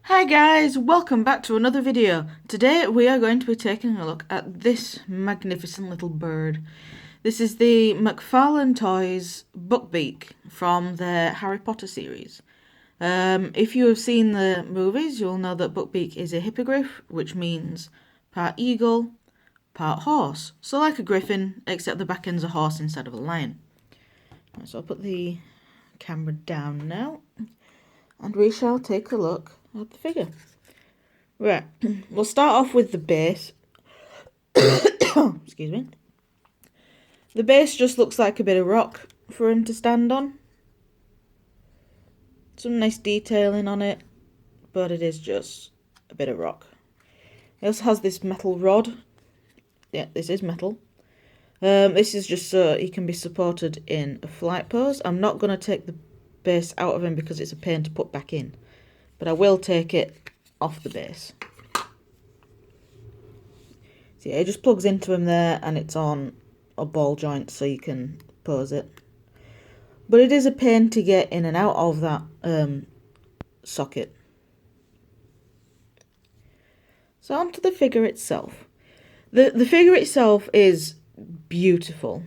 Hi guys, welcome back to another video. Today we are going to be taking a look at this magnificent little bird. This is the McFarlane Toys Buckbeak from the Harry Potter series. If you have seen the movies, you'll know that Buckbeak is a hippogriff, which means part eagle, part horse. So like a griffin, except the back end's a horse instead of a lion. So I'll put the camera down now, and we shall take a look at the figure. Right, we'll start off with the base. Excuse me. The base just looks like a bit of rock for him to stand on. Some nice detailing on it, but it is just a bit of rock. It also has this metal rod. Yeah, this is metal. This is just so he can be supported in a flight pose. I'm not going to take the base out of him because it's a pain to put back in, but I will take it off the base. So yeah, it just plugs into him there, and it's on a ball joint so you can pose it. But it is a pain to get in and out of that socket. So onto the figure itself. The figure itself is beautiful,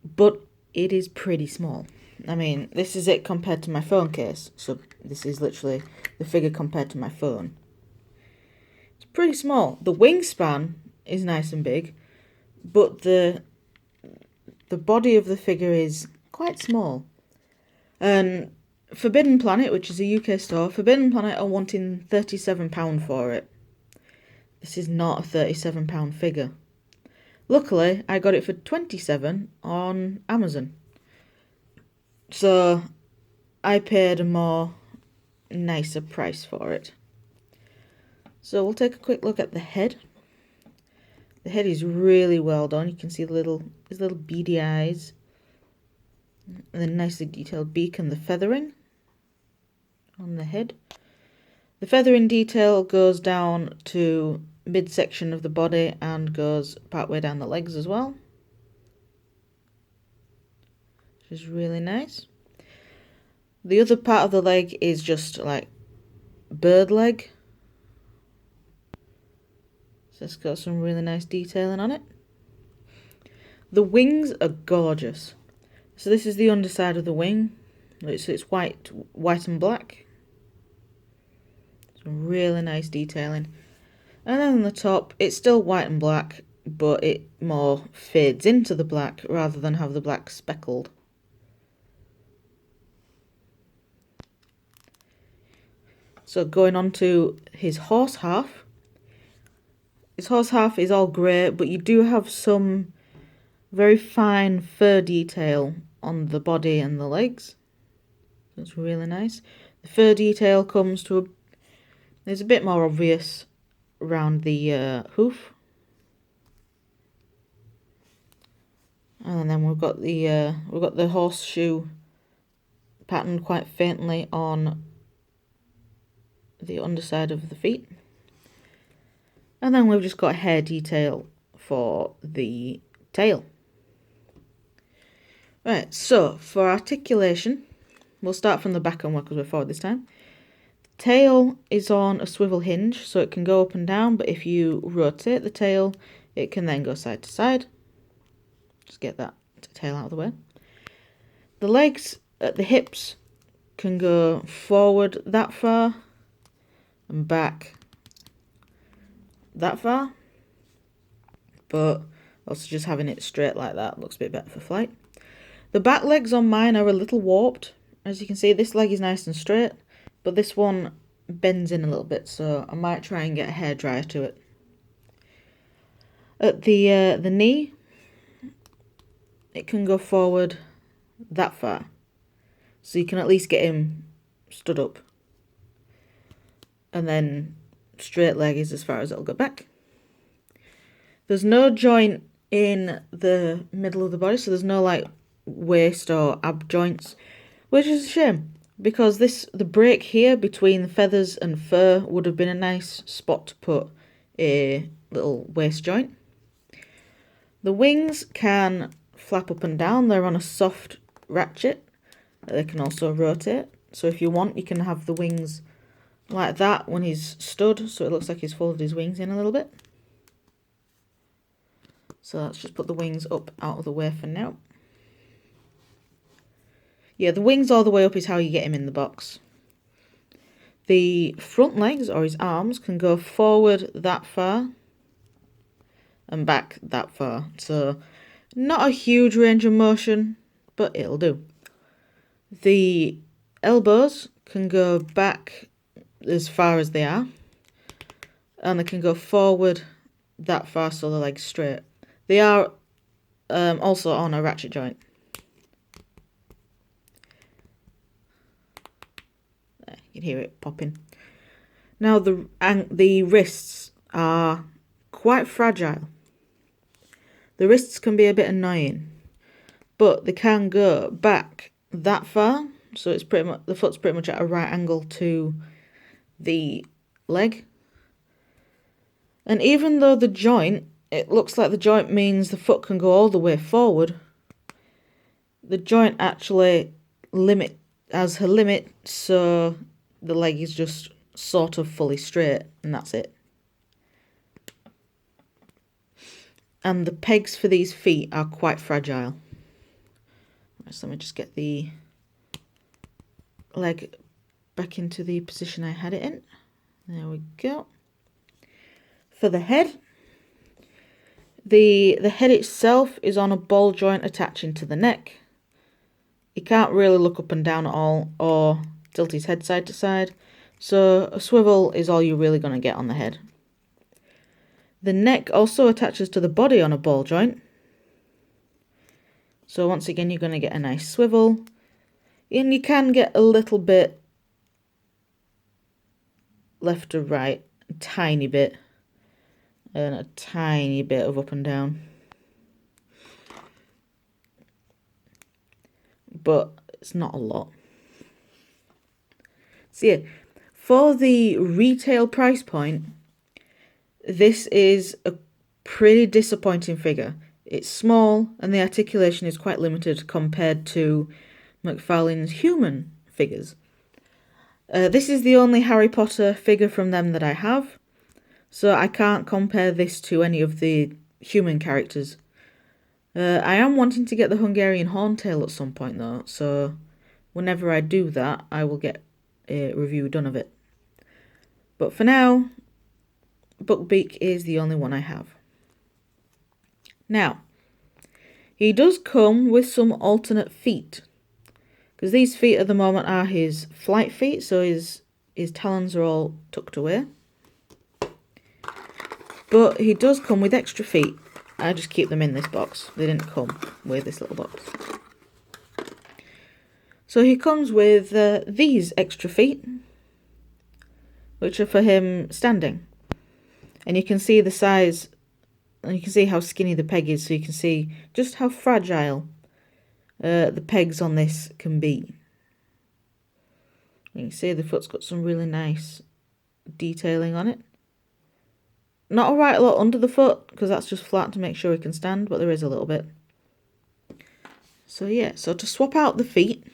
but it is pretty small. I mean, this is it compared to my phone case. So this is literally the figure compared to my phone. It's pretty small. The wingspan is nice and big, but the body of the figure is quite small. And Forbidden Planet, which is a UK store, Forbidden Planet are wanting £37 for it. This is not a £37 figure. Luckily, I got it for £27 on Amazon. So I paid a more nicer price for it. So we'll take a quick look at the head. The head is really well done. You can see his little beady eyes, and the nicely detailed beak and the feathering on the head. The feathering detail goes down to midsection of the body and goes partway down the legs as well, which is really nice. The other part of the leg is just like bird leg. So it's got some really nice detailing on it. The wings are gorgeous. So this is the underside of the wing. It's white and black. Some really nice detailing. And then on the top, it's still white and black, but it more fades into the black rather than have the black speckled. So going on to his horse half. His horse half is all grey, but you do have some very fine fur detail on the body and the legs. That's really nice. The fur detail comes to it's a bit more obvious around the hoof. And then we've got the horseshoe patterned quite faintly on the underside of the feet. And then we've just got hair detail for the tail. Right, so for articulation, we'll start from the back and work our way forward this time. The tail is on a swivel hinge, so it can go up and down, but if you rotate the tail, it can then go side to side. Just get that tail out of the way. The legs at the hips can go forward that far and back that far, but also just having it straight like that looks a bit better for flight. The back legs on mine are a little warped. As you can see, this leg is nice and straight, but this one bends in a little bit, so I might try and get a hairdryer to it. At the knee, it can go forward that far, so you can at least get him stood up. And then straight leg is as far as it'll go back. There's no joint in the middle of the body, so there's no like waist or ab joints, which is a shame, because the break here between the feathers and fur would have been a nice spot to put a little waist joint. The wings can flap up and down. They're on a soft ratchet. They can also rotate. So if you want, you can have the wings like that when he's stood, so it looks like he's folded his wings in a little bit. So let's just put the wings up out of the way for now. Yeah, the wings all the way up is how you get him in the box. The front legs, or his arms, can go forward that far and back that far. So not a huge range of motion, but it'll do. The elbows can go back as far as they are, and they can go forward that far so the leg's straight. They are also on a ratchet joint. There, you can hear it popping. Now the wrists are quite fragile. The wrists can be a bit annoying, but they can go back that far, so it's pretty much the foot's pretty much at a right angle to the leg. And even though the joint, it looks like the joint means the foot can go all the way forward, the joint actually has her limit, so the leg is just sort of fully straight, and that's it. And the pegs for these feet are quite fragile. So let me just get the leg back into the position I had it in. There we go. For the head, the head itself is on a ball joint attaching to the neck. He can't really look up and down at all or tilt his head side to side, so a swivel is all you're really going to get on the head. The neck also attaches to the body on a ball joint. So once again, you're going to get a nice swivel. And you can get a little bit left to right, a tiny bit, and a tiny bit of up and down. But it's not a lot. So yeah, for the retail price point, this is a pretty disappointing figure. It's small and the articulation is quite limited compared to McFarlane's human figures. This is the only Harry Potter figure from them that I have, so I can't compare this to any of the human characters. I am wanting to get the Hungarian Horntail at some point though, so whenever I do that, I will get a review done of it. But for now, Buckbeak is the only one I have. Now, he does come with some alternate feet, because these feet at the moment are his flight feet, so his talons are all tucked away. But he does come with extra feet. I just keep them in this box. They didn't come with this little box. So he comes with these extra feet, which are for him standing. And you can see the size, and you can see how skinny the peg is, so you can see just how fragile the pegs on this can be. You can see the foot's got some really nice detailing on it. Not a right lot under the foot, because that's just flat to make sure he can stand, but there is a little bit. So yeah, so to swap out the feet,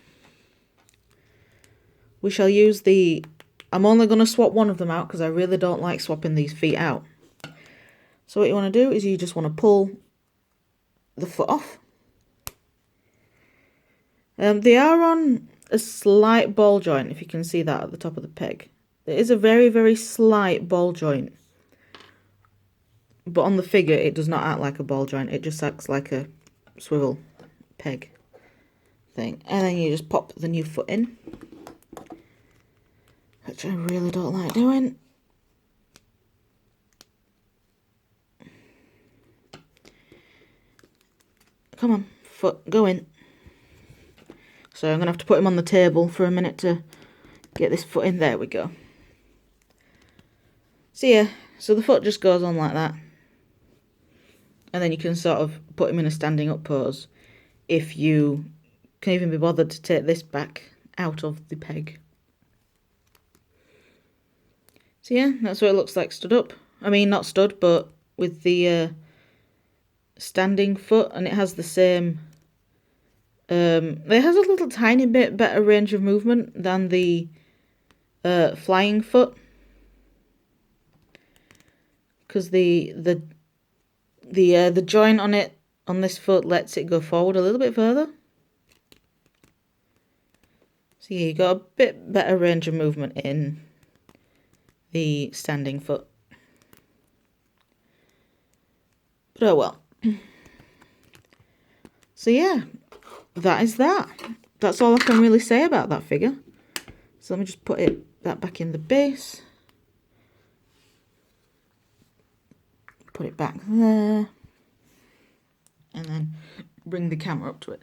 we shall use the... I'm only going to swap one of them out, because I really don't like swapping these feet out. So what you want to do is you just want to pull the foot off. They are on a slight ball joint, if you can see that at the top of the peg. It is a very, very slight ball joint. But on the figure, it does not act like a ball joint. It just acts like a swivel peg thing. And then you just pop the new foot in, which I really don't like doing. Come on, foot, go in. So I'm going to have to put him on the table for a minute to get this foot in. There we go. So yeah, so the foot just goes on like that. And then you can sort of put him in a standing up pose if you can even be bothered to take this back out of the peg. So yeah, that's what it looks like stood up. I mean, not stood, but with the standing foot, and it has the same... it has a little tiny bit better range of movement than the flying foot, because the joint on this foot lets it go forward a little bit further. So yeah, you got a bit better range of movement in the standing foot. But oh well. So yeah, that is that. That's all I can really say about that figure. So let me just put that back in the base. Put it back there. And then bring the camera up to it.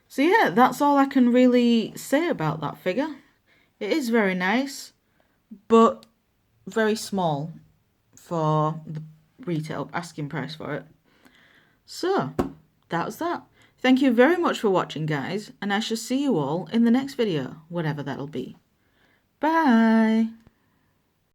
So yeah, that's all I can really say about that figure. It is very nice, but very small for the retail asking price for it. So, that was that. Thank you very much for watching, guys, and I shall see you all in the next video, whatever that'll be. Bye!